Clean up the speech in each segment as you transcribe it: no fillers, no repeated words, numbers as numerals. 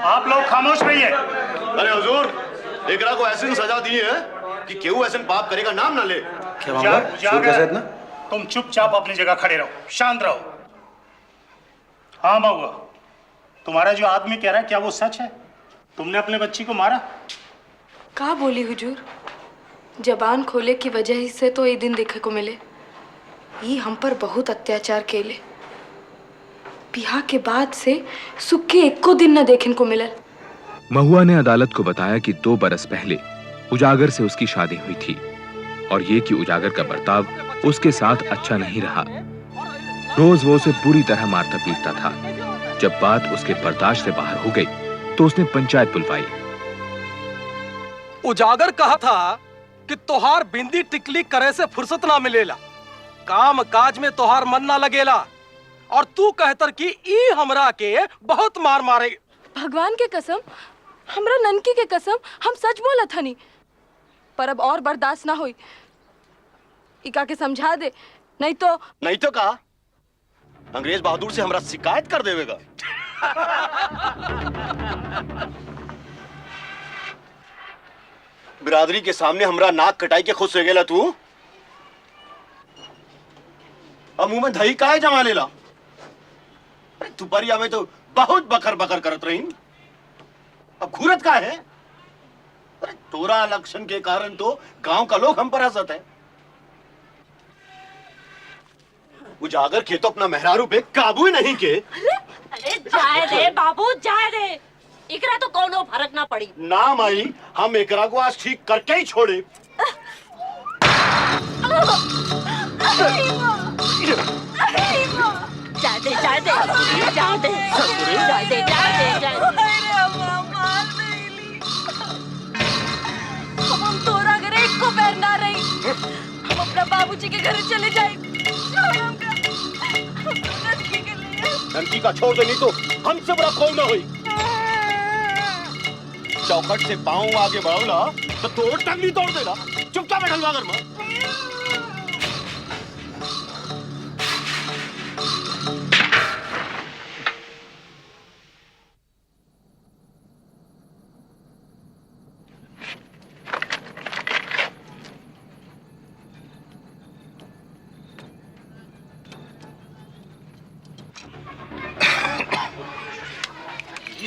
आप लोग खामोश रहिए। अरे हुजूर, एकरा को ऐसी सजा दी है कि केहू ऐसे पाप करेगा नाम ना ले। क्या मामला? शोर कैसे इतना? तुम चुपचाप अपनी जगह खड़े रहो, शांत रहो। हाँ महुआ, तुम्हारा जो आदमी कह रहा है क्या वो सच है? तुमने अपने बच्ची को मारा? कहा बोली हुजूर, जबान खोले की वजह ही से तो ये दिन देखे को मिले। ये हम पर बहुत अत्याचार केले। बिहा के बाद से सुख के एको दिन न देखने को मिले। महुआ ने अदालत को बताया कि 2 बरस पहले उजागर से उसकी शादी हुई थी और ये कि उजागर का बर्ताव उसके साथ अच्छा नहीं रहा। रोज वो उसे पूरी तरह मारता पीटता था। जब बात उसके बर्दाश्त से बाहर हो गई तो उसने पंचायत बुलवाई। उजागर कहा था कि तोहार बिंदी टिकली करे से फुर्सत ना मिलेला, काम काज में तोहार मन ना लगेला, और तू कहतर कि ई हमरा के बहुत मार मारे। भगवान के कसम, हमरा ननकी के कसम, हम सच बोला था नहीं। पर अब और बर्दाश्त ना हुई। इका के समझा दे, नहीं तो का अंग्रेज बहादुर से हमरा शिकायत कर देवेगा। बिरादरी के सामने हमरा नाक कटाई के खुश हो गेला तू। अब मुंह में दही काहे जमा लेला? अरे तुपरिया में तो बहुत बकर बकर करत रही, अब घूरत का है? अरे तोरा लक्षण के कारण तो गांव का लोग हम पर हंसत है। उजागर के तो अपना मेहरारू पे काबू ही नहीं के। अरे जाए दे बाबू, जाए दे। इकरा तो कोनो फर्क ना पड़ी। ना माई, हम एकरा को आज ठीक करके ही छोड़े। जाए दे, जाए दे, जाए दे, जाए दे, जाए दे। हम तोरा घर एक को पैर ना रही। हम अपना बाबूजी के घर चले जाए। ननकी का छोड़ दे, नहीं तो हमसे बड़ा कौन ना हुई। चौखट से पांव आगे बढ़ाओला तो तोड़ टंगली तोड़ देगा। चुपचाप बैठलवा घर में।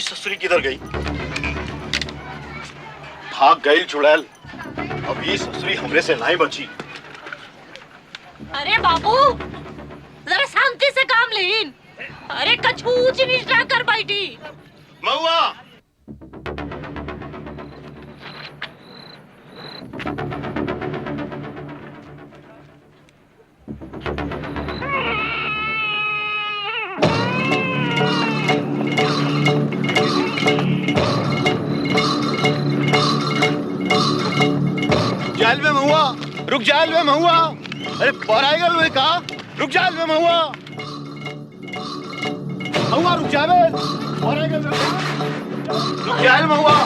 ससुरी किधर गई? भाग गई चुड़ैल। अब ये ससुरी हमरे से नहीं बची। अरे बाबू, जरा शांति से काम लेन। अरे कछु ऊंच नीच ना कर बैठी। महुआ, जाल में महुआ, रुक जाल में महुआ। अरे पराइगल में का रुक जाल में महुआ। महुआ रुक जावे। पराइगल में रुक जाल महुआ।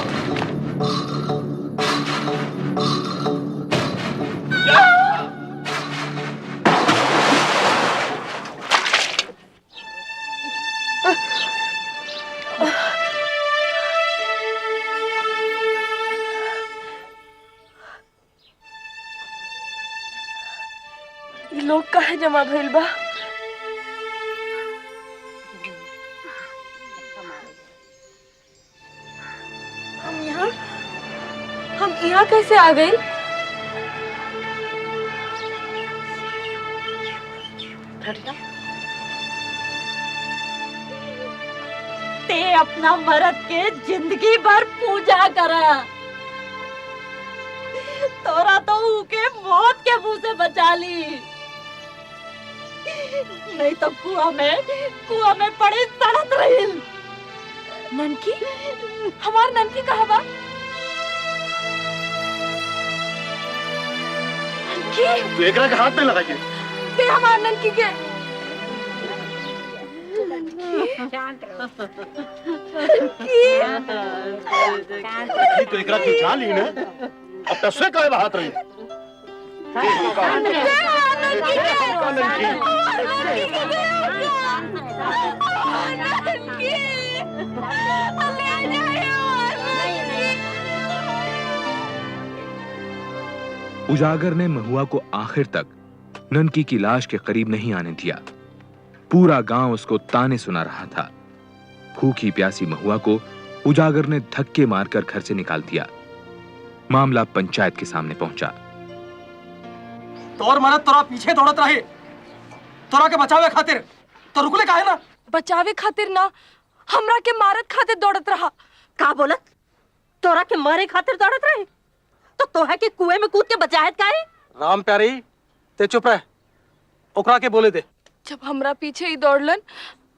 लोग काहे जमा भइल बा? हम यहाँ कैसे आ गए? ते अपना मर्द के जिंदगी भर पूजा करा, तोरा तो उके मौत के मुंह से बचा ली। नहीं तो कुआं में पड़े सड़त रही। ननकी, हमार ननकी कहाँ बा? ननकी, तू एकरा के हाथ में लगाइए। ते हमार ननकी के। तो एकरा की जान ली ना, अब तस्वीर कहे बात रही। ननकी उजागर ने महुआ को आखिर तक ननकी की लाश के करीब नहीं आने दिया। पूरा गांव उसको ताने सुना रहा था। भूखी प्यासी महुआ को उजागर ने धक्के मारकर घर से निकाल दिया। मामला पंचायत के सामने पहुंचा। तोर मरद तोरा पीछे दौड़त रहे, तोरा के बचावे खातिर तो रुकले काहे ना? बचावे खातिर ना, हमरा के मारत खातिर दौड़त रहा। का बोलत? तोरा के मारे खातिर दौड़त रहे तो तोहे के कुएं में कूद के बचाहत काहे? राम प्यारी ते चुप रह, ओकरा के बोले दे। जब हमरा पीछे ही दौड़लन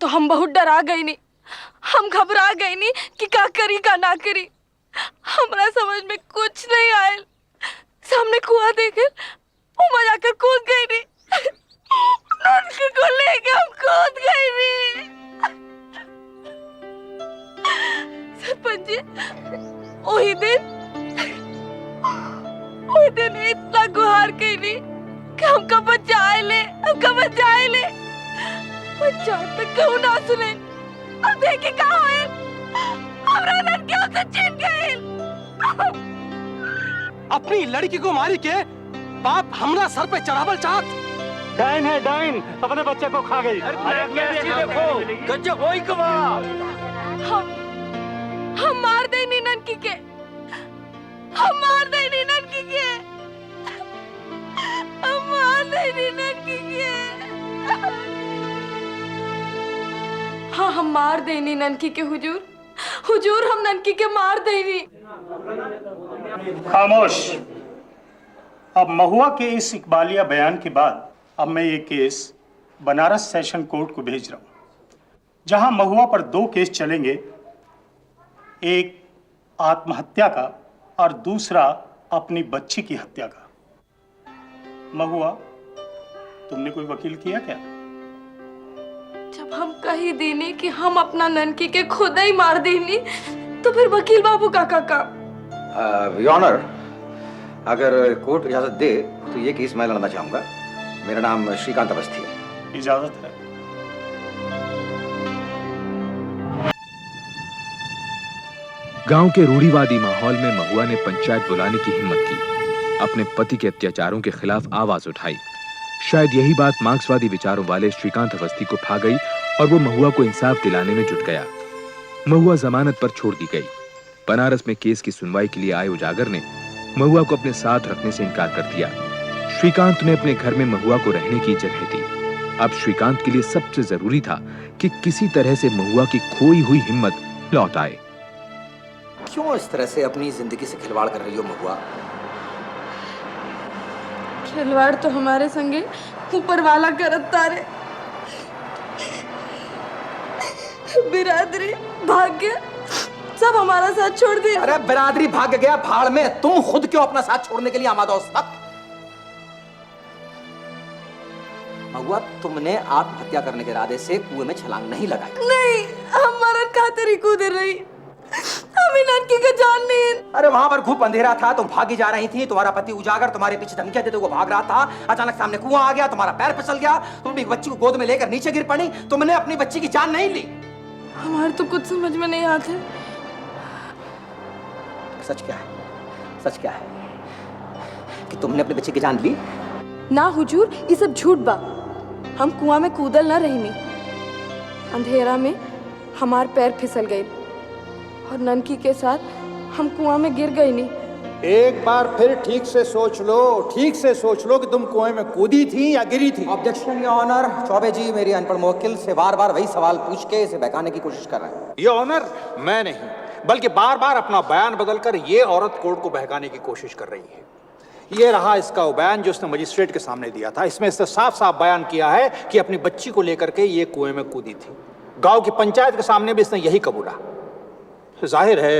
तो हम बहुत डरा गई नी, हम घबरा गई नी कि का करी का ना करी। हमरा समझ में कुछ नहीं आयल। सामने कुआं देखे उमा जाकर कूद गई नी। ननकी को लेके हम कूद गई नी। सरपंच जी, वही दिन इतना गुहार कईली कि हमका बचाए ले, हमका बचाए ले। पंचायत में क्यों ना सुने? अब देखी का होए, हमरा लड़कियों से छीन गए। अपनी लड़की को मारी के बाप हमरा सर पे चढ़ावल चाहत। डाइन है डाइन, अपने बच्चे को खा गई। देखो गजब होई कमा। हम मार दे नी ननकी के, हम मार दे नी ननकी के, हम मार दे नी ननकी के। हाँ, हम मार दे नी ननकी के हुजूर, हुजूर हम ननकी के मार दे नी। खामोश। अब महुआ के इस इकबालिया बयान के बाद अब मैं ये केस बनारस सेशन कोर्ट को भेज रहा हूं, जहां महुआ पर 2 केस चलेंगे, एक आत्महत्या का और दूसरा अपनी बच्ची की हत्या का। महुआ, तुमने कोई वकील किया क्या? जब हम कही देने कि हम अपना ननकी के खुद ही मार देनी, तो फिर वकील बाबू का काम? योर ऑनर, अगर कोर्ट इजाजत दे तो ये केस मैं लड़ना चाहूंगा। मेरा नाम श्रीकांत अवस्थी है। इजाजत है। गांव के रूढ़िवादी माहौल में महुआ ने पंचायत बुलाने की हिम्मत की, अपने पति के अत्याचारों के खिलाफ आवाज उठाई। शायद यही बात मार्क्सवादी विचारों वाले श्रीकांत अवस्थी को भा गई और वो महुआ को इंसाफ दिलाने में जुट गया। महुआ जमानत पर छोड़ दी गई। बनारस में केस की सुनवाई के लिए आए उजागर ने महुआ को अपने साथ रखने से इनकार कर दिया। श्रीकांत ने अपने घर में महुआ को रहने की जगह दी। अब श्रीकांत के लिए सबसे जरूरी था कि किसी तरह से महुआ की खोई हुई हिम्मत लौट आए। क्यों इस तरह से अपनी जिंदगी से खिलवाड़ कर रही हो महुआ? खिलवाड़ तो हमारे संगे ऊपर वाला करत तारे। बिरादरी भाग्य सब हमारा साथ छोड़ दिया। अरे बिरादरी भाग गया भाड़ में, तुम खुद क्यों अपना साथ छोड़ने के लिए आमादा हो सब? महुआ, तुमने आत्महत्या करने के इरादे से कुएं में छलांग नहीं लगाई। नहीं, हम मरद खातिर ही कूद रही। हमें ननकी का जान नहीं। अरे वहां पर खूब अंधेरा था, तुम भागी जा रही थी। तुम्हारा पति उजागर तुम्हारे पीछे धमकियां देते हुए भाग रहा था। अचानक सामने कुआं आ गया, तुम्हारा पैर फिसल गया, तुम एक बच्ची को गोद में लेकर नीचे गिर पड़ी। तुमने अपनी बच्ची की जान नहीं ली। हमारे तो कुछ समझ में नहीं आते। सच क्या है? सच क्या है कि तुमने अपने बच्चे की जान ली? ना हुजूर, ये सब झूठ बा। हम कुआं में कूदल ना रही। अंधेरा में हमार पैर फिसल गए और ननकी के साथ हम कुआं में गिर गई नहीं। एक बार फिर ठीक से सोच लो, ठीक से सोच लो कि तुम कुएं में कूदी थी या गिरी थी। Objection your honour. Choubey ji मेरी अनपढ़ मुवक्किल से बार बार वही सवाल पूछ के इसे बहकाने की कोशिश कर रहे हैं। योर ऑनर, मैं नहीं बल्कि बार बार अपना बयान बदलकर ये औरत कोर्ट को बहकाने की कोशिश कर रही है। ये रहा इसका वो बयान जो उसने मजिस्ट्रेट के सामने दिया था। इसमें इसने साफ साफ बयान किया है कि अपनी बच्ची को लेकर के ये कुएं में कूदी थी। गांव की पंचायत के सामने भी इसने यही कबूला। जाहिर है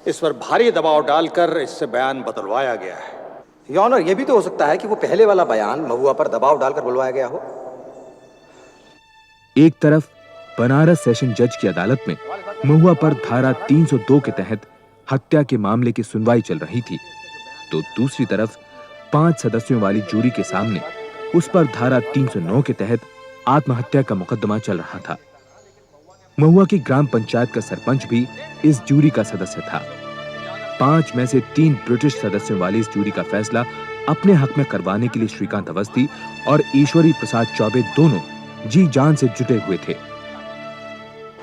इस पर भारी दबाव डालकर इससे बयान बदलवाया गया है। योर ऑनर, यह भी तो हो सकता है कि वो पहले वाला बयान महुआ पर दबाव डालकर बुलवाया गया हो। एक तरफ बनारस सेशन जज की अदालत में महुआ पर धारा 302 के तहत हत्या के मामले की सुनवाई चल रही थी, तो दूसरी तरफ 5 सदस्यों वाली जूरी के सामने उस पर धारा 309 के तहत आत्महत्या का मुकदमा चल रहा था। महुआ की ग्राम पंचायत का सरपंच भी इस जूरी का सदस्य था। 5 में से 3 ब्रिटिश सदस्यों वाली इस जूरी का फैसला अपने हक में करवाने के लिए श्रीकांत अवस्थी और ईश्वरी प्रसाद चौबे दोनों जी जान से जुटे हुए थे।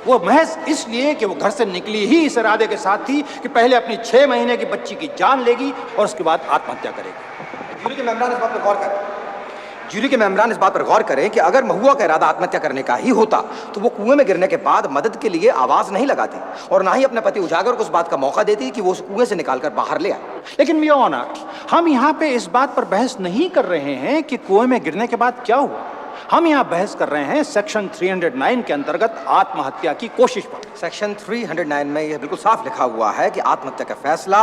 वो महज इसलिए कि वो घर से निकली ही इस इरादे के साथ थी कि पहले अपनी 6 महीने की बच्ची की जान लेगी और उसके बाद आत्महत्या करेगी। जूरी के मेंबरान इस बात पर गौर करें। जूरी के मेंबरान इस बात पर गौर करें कि अगर महुआ का इरादा आत्महत्या करने का ही होता तो वो कुएं में गिरने के बाद मदद के लिए आवाज नहीं लगाती और ना ही अपने पति उजागर को उस बात का मौका देती कि वो उस कुएं से निकालकर बाहर ले आए। लेकिन योर ऑनर, हम यहाँ पे इस बात पर बहस नहीं कर रहे हैं कि कुएं में गिरने के बाद क्या हुआ। हम यहाँ बहस कर रहे हैं सेक्शन 309 के अंतर्गत आत्महत्या की कोशिश पर। सेक्शन 309 में यह बिल्कुल साफ लिखा हुआ है कि आत्महत्या का फैसला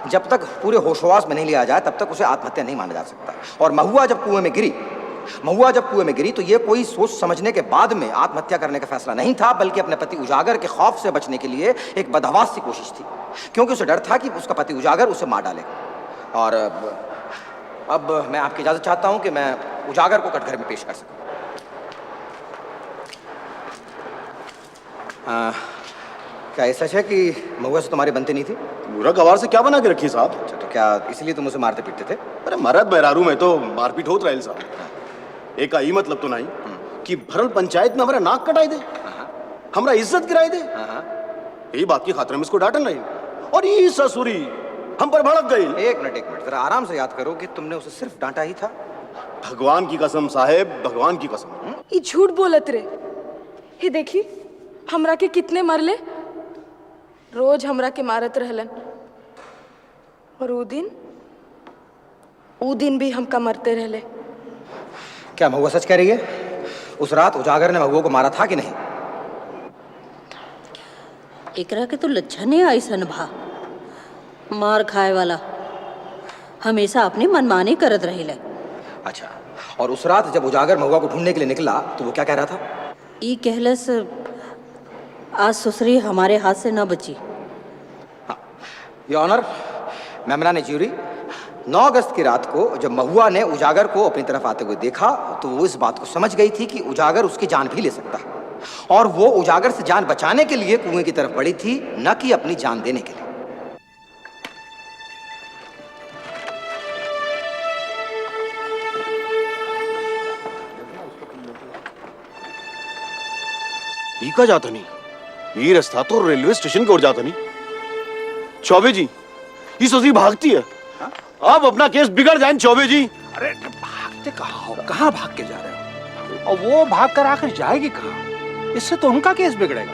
जब तक पूरे होशोवास में नहीं लिया जाए तब तक उसे आत्महत्या नहीं माना जा सकता। और महुआ जब कुएं में गिरी तो ये कोई सोच समझने के बाद में आत्महत्या करने का फैसला नहीं था, बल्कि अपने पति उजागर के खौफ से बचने के लिए एक बदहवास सी कोशिश थी, क्योंकि उसे डर था कि उसका पति उजागर उसे मार डालेगा। और अब मैं आपकी इजाजत चाहता हूं कि मैं उजागर को कटघरे में पेश कर सकूं। क्या ये सच है कि महुआ से तुम्हारी बनती नहीं थी? पूरा गवार से क्या बना के रखी साहब? अच्छा, तो क्या इसलिए तुम उसे मारते पीटते थे? अरे मरद बहरारू में तो मारपीट होत रहे साहब। एक ही मतलब तो नहीं कि भरल पंचायत में हमारा नाक कटाई दे, हमारा इज्जत गिराई दे। यही बात की खातिर में इसको डांटन रही और ये ससुरी हम पर भड़क गई। एक मिनट जरा आराम से याद करो कि तुमने उसे सिर्फ डांटा ही था। भगवान की कसम साहेब, भगवान की कसम। ये झूठ बोलत रे। ये देखी हमरा के कितने मरले, रोज हमरा के मारत रहलन और ऊ दिन भी हमका मरते रहले। क्या महुआ सच कह रही है? उस रात उजागर ने महुआ को मारा था कि नहीं? एकरा के तो लच्छा नहीं आई सन भा, मार खाए वाला हमेशा अपनी मनमानी करत रही। अच्छा, और उस रात जब उजागर महुआ को ढूंढने के लिए निकला तो वो क्या कह रहा था? ई कहलस आज ससुरी हमारे हाथ से न बची। योर ऑनर, मेमरान ज्यूरी, 9 अगस्त की रात को जब महुआ ने उजागर को अपनी तरफ आते हुए देखा तो वो इस बात को समझ गई थी कि उजागर उसकी जान भी ले सकता है और वो उजागर से जान बचाने के लिए कुएं की तरफ बढ़ी थी, न कि अपनी जान देने के लिए। का जाता नहीं, ये रास्ता तो रेलवे स्टेशन की ओर जाता नहीं। चौबे जी, ये ससुरी भागती है। अब अपना केस बिगड़ जाए चौबे जी। अरे भागते कहाँ हो? कहाँ भाग के जा रहे हो? और वो भाग कर आखिर जाएगी कहाँ? इससे तो उनका केस बिगड़ेगा।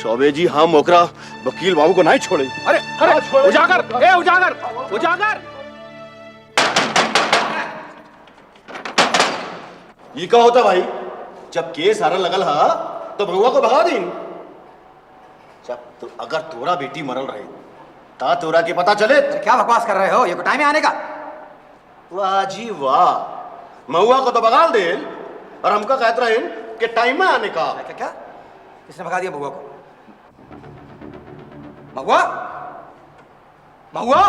चौबे जी, हम ओकरा वकील बाबू को नहीं छोड़े। अरे अरे उजागर, ए उजागर, उजागर! ये क्या होता भाई? जब केस हारन लगल हा तो भगवा को भगा दी। जब तो अगर तोरा बेटी मरल रहे ता तोरा के पता चले। क्या बकवास कर रहे हो? ये कोई टाइम है आने का? वाह जी वाह, महुआ को तो भगा दे और हमका कहते रहे कि टाइम है आने का। क्या किसने भगा दिया महुआ को? महुआ, महुआ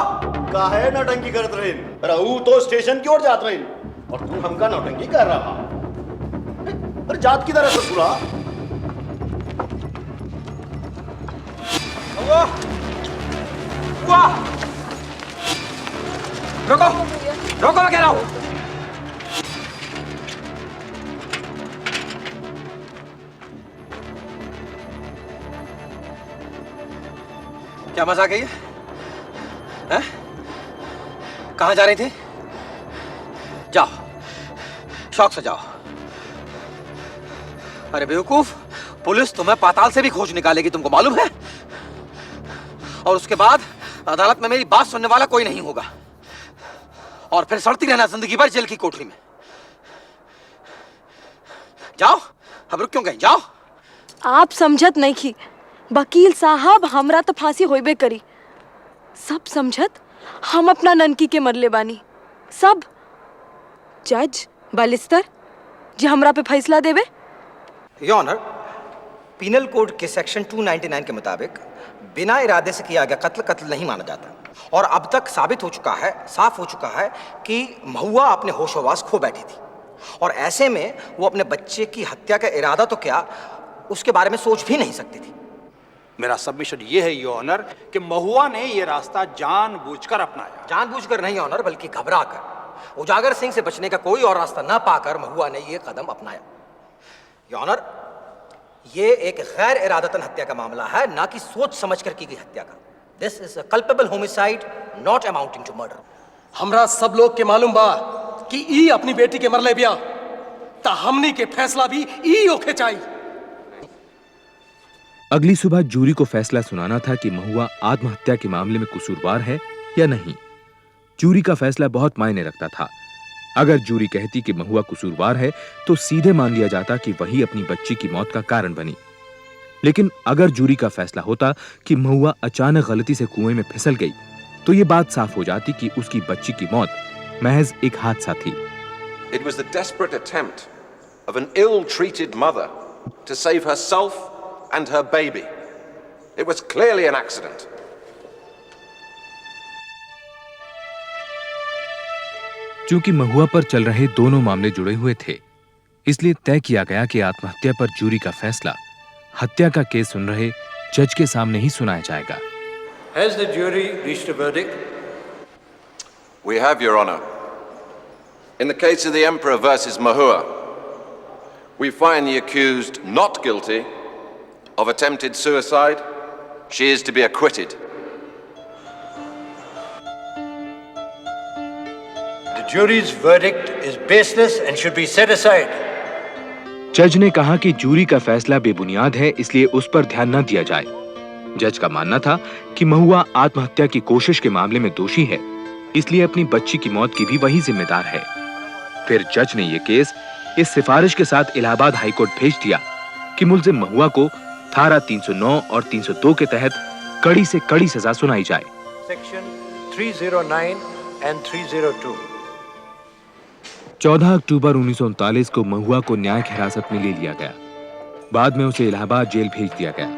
काहे नौटंकी करत रहे? रहू तो स्टेशन की ओर जात रहे और तू हमका नौटंकी कर रहा। अरे जात की तरह ससुरा। रुको, रोको, मैं कह रहा हूं। क्या मजाक है ये? हैं? कहां जा रही थी? जाओ, शौक से जाओ। अरे बेवकूफ, पुलिस तुम्हें पाताल से भी खोज निकालेगी, तुमको मालूम है? और उसके बाद अदालत में मेरी बात सुनने वाला कोई नहीं होगा और फिर सड़ती रहना जिंदगी भर जेल की कोठरी में। जाओ, अब रुक क्यों गए? जाओ। आप समझत नहीं की वकील साहब, हमरा तो फांसी होइबे करी। सब समझत हम अपना ननकी के मरले बानी। सब जज बालिस्तर जी हमरा पे फैसला देवे। योर ऑनर, पीनल कोड के सेक्शन 299 के मुताबिक बिना इरादे से किया गया कत्ल नहीं माना जाता और अब तक साबित हो चुका है, साफ हो चुका है कि महुआ अपने होशोवास खो बैठी थी और ऐसे में वो अपने बच्चे की हत्या का इरादा तो क्या, उसके बारे में सोच भी नहीं सकती थी। मेरा सबमिशन ये है योर ऑनर कि महुआ ने ये रास्ता जानबूझकर अपनाया। जानबूझकर नहीं ऑनर, बल्कि घबरा कर। उजागर सिंह से बचने का कोई और रास्ता न पाकर महुआ ने ये कदम अपनाया। योर ऑनर, ये एक गैर इरादतन हत्या का मामला है, ना कि सोच समझकर की गई हत्या का। This is a culpable homicide not amounting to murder. हमरा सब लोग के मालूम बा कि ई अपनी बेटी के मरले बिया, ता हमनी के फैसला भी ई ओखे चाहिए। अगली सुबह जूरी को फैसला सुनाना था कि महुआ आत्महत्या के मामले में कसूरवार है या नहीं। जूरी का फैसला बहुत मायने रखता था। अगर जूरी कहती कि महुआ कसूरवार है तो सीधे मान लिया जाता कि वही अपनी बच्ची की मौत का कारण बनी। लेकिन अगर जूरी का फैसला होता कि महुआ अचानक गलती से कुएं में फिसल गई तो ये बात साफ हो जाती कि उसकी बच्ची की मौत महज एक हादसा थी। It was the desperate attempt of an ill-treated mother to save herself and her baby. It was clearly an accident. चूंकि महुआ पर चल रहे दोनों मामले जुड़े हुए थे, इसलिए तय किया गया कि आत्महत्या पर जूरी का फैसला हत्या का केस सुन रहे जज के सामने ही सुनाया जाएगा। Has the jury reached a verdict? We have, Your Honor. In the case of the Emperor versus Mahua, we find the accused not guilty of attempted suicide. She is to be acquitted. The jury's verdict is baseless and should be set aside. जज ने कहा कि jury का फैसला बेबुनियाद है, इसलिए उस पर ध्यान न दिया जाए। जज का मानना था कि महुआ आत्महत्या की कोशिश के मामले में दोषी है, इसलिए अपनी बच्ची की मौत की भी वही जिम्मेदार है। फिर जज ने यह केस इस सिफारिश के साथ इलाहाबाद हाईकोर्ट भेज दिया कि मुल्जिम महुआ को धारा 309 और 302 के तहत कड़ी से कड़ी सजा सुनाई जाए। Section 309 and 302. 14 अक्टूबर 1939 को महुआ को न्यायिक हिरासत में ले लिया गया। बाद में उसे इलाहाबाद जेल भेज दिया गया।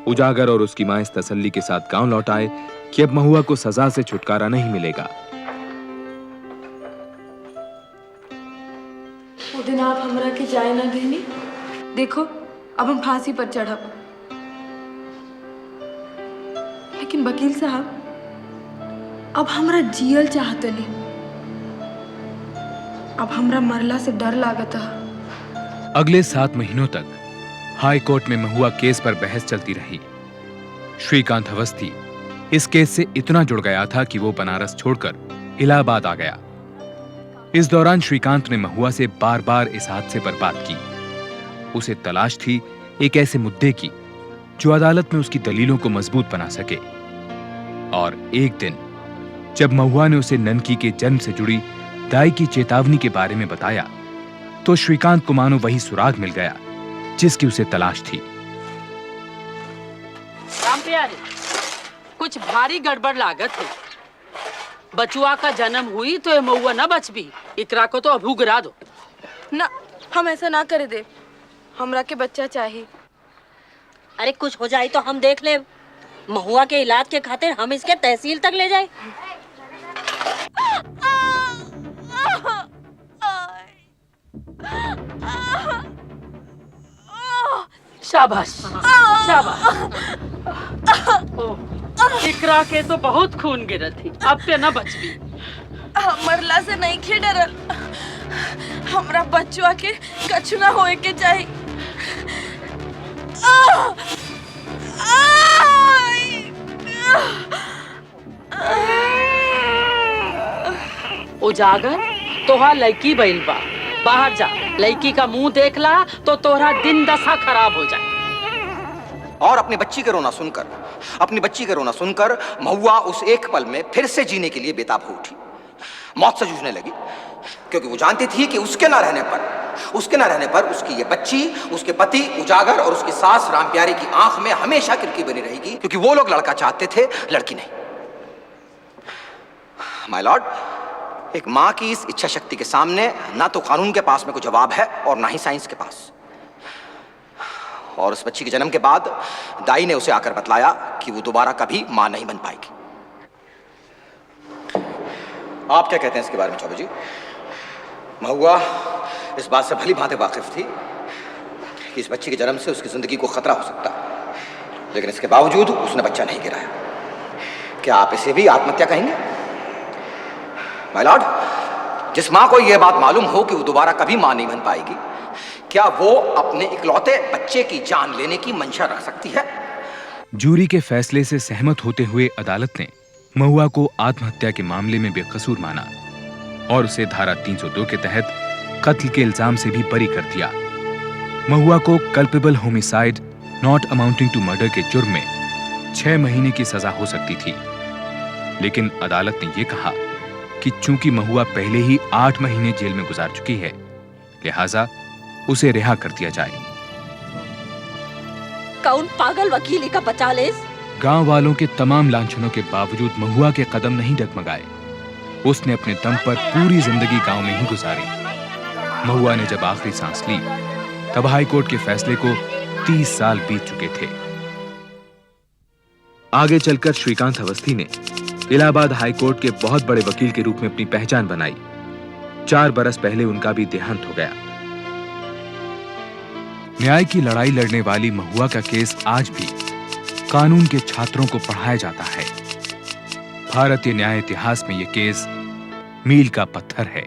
उजागर और उसकी मां इस तसल्ली के साथ गांव लौट आए कि अब महुआ को सजा से छुटकारा नहीं मिलेगा। वो दिन आप हमरा के जाए ना देनी, देखो अब हम फांसी पर चढ़ब। लेकिन वकील साहब, अब हमरा जियल चाहते नहीं, अब हमरा मरला से डर लागत है। अगले 7 महीनों तक हाई कोर्ट में महुआ केस पर बहस चलती रही। श्रीकांत अवस्थी इस केस से इतना जुड़ गया था कि वो बनारस छोड़कर इलाहाबाद आ गया। इस दौरान श्रीकांत ने महुआ से बार-बार इस हादसे पर बात की। उसे तलाश थी एक ऐसे मुद्दे की जो अदालत में उसकी दलीलों को मजबूत बना सके। और एक दिन जब महुआ ने उसे ननकी के जन्म से जुड़ी दाई की चेतावनी के बारे में बताया तो श्रीकांत को मानो वही सुराग मिल गया जिसकी उसे तलाश थी। राम प्यारे, कुछ भारी गड़बड़ लागत है। बचुआ का जन्म हुई तो ये महुआ न बच भी, इकरा को तो अभू गिरा दो। ना, हम ऐसा ना करे दे, हमरा के बच्चा चाहिए। अरे कुछ हो जाए तो हम देख ले। महुआ के इलाज के खातिर हम इसके तहसील तक ले जाए। शाबाश शाबाश। इकरा के तो बहुत खून गिरा थी, अब ते न बच भी। मरला से नहीं खे डरल, हमरा बच्चवा के कछु ना होए के चाहिए। उजागर, तोहा लड़की बैल बा, बाहर जा, लड़की का मुंह देख ला तो तोहरा दिन दशा खराब हो जाए। और अपनी बच्ची का रोना सुनकर महुआ उस एक पल में फिर से जीने के लिए बेताब हो उठी। मौत से जूझने लगी, क्योंकि वो जानती थी कि उसके न रहने पर उसकी ये बच्ची, उसके पति उजागर और उसकी सास रामप्यारी की आंख में हमेशा किरकी बनी रहेगी, क्योंकि वो लोग लड़का चाहते थे, लड़की नहीं। माय लॉर्ड, एक मां की इस इच्छा शक्ति के सामने ना तो कानून के पास में कोई जवाब है और ना ही साइंस के पास। और उस बच्ची के जन्म के बाद दाई ने उसे आकर बतलाया कि वो दोबारा कभी मां नहीं बन पाएगी। आप क्या कहते हैं इसके बारे में चौबे जी? महुआ इस बात से भली भांति वाकिफ थी कि इस बच्ची के जन्म से उसकी जिंदगी को खतरा हो सकता है। लेकिन इसके बावजूद उसने बच्चा नहीं गिराया। क्या आप इसे भी आत्महत्या कहेंगे? माय लॉर्ड, जिस मां को यह बात मालूम हो कि वो दोबारा कभी मां नहीं बन पाएगी, क्या वो अपने इकलौते बच्चे की जान लेने की मंशा रख सकती है? जूरी के फैसले से सहमत होते हुए अदालत ने महुआ को आत्महत्या के मामले में बेकसूर माना और उसे धारा 302 के तहत कत्ल के इल्जाम से भी बरी कर दिया। महुआ को culpable homicide not amounting to murder के जुर्म में 6 महीने की सजा हो सकती थी, लेकिन अदालत ने यह कहा कि चूंकि महुआ पहले ही 8 महीने जेल में गुजार चुकी है, लिहाजा उसे रिहा कर दिया जाए। कौन पागल वकील का बचा ले? गांव वालों के तमाम लांछनों के बावजूद महुआ के कदम नहीं डगमगाए। उसने अपने दम पर पूरी जिंदगी गांव में ही गुजारी। महुआ ने जब आखिरी सांस ली, तब हाई कोर्ट के फैसले को 30 साल बीत चुके थे। आगे चलकर श्रीकांत अवस्थी ने इलाहाबाद हाई कोर्ट के बहुत बड़े वकील के रूप में अपनी पहचान बनाई। 4 बरस पहले उनका भी देहांत हो गया। न्याय की लड़ाई लड़ने वाली महुआ का केस आज भी कानून के छात्रों को पढ़ाया जाता है। भारतीय न्याय इतिहास में यह केस मील का पत्थर है।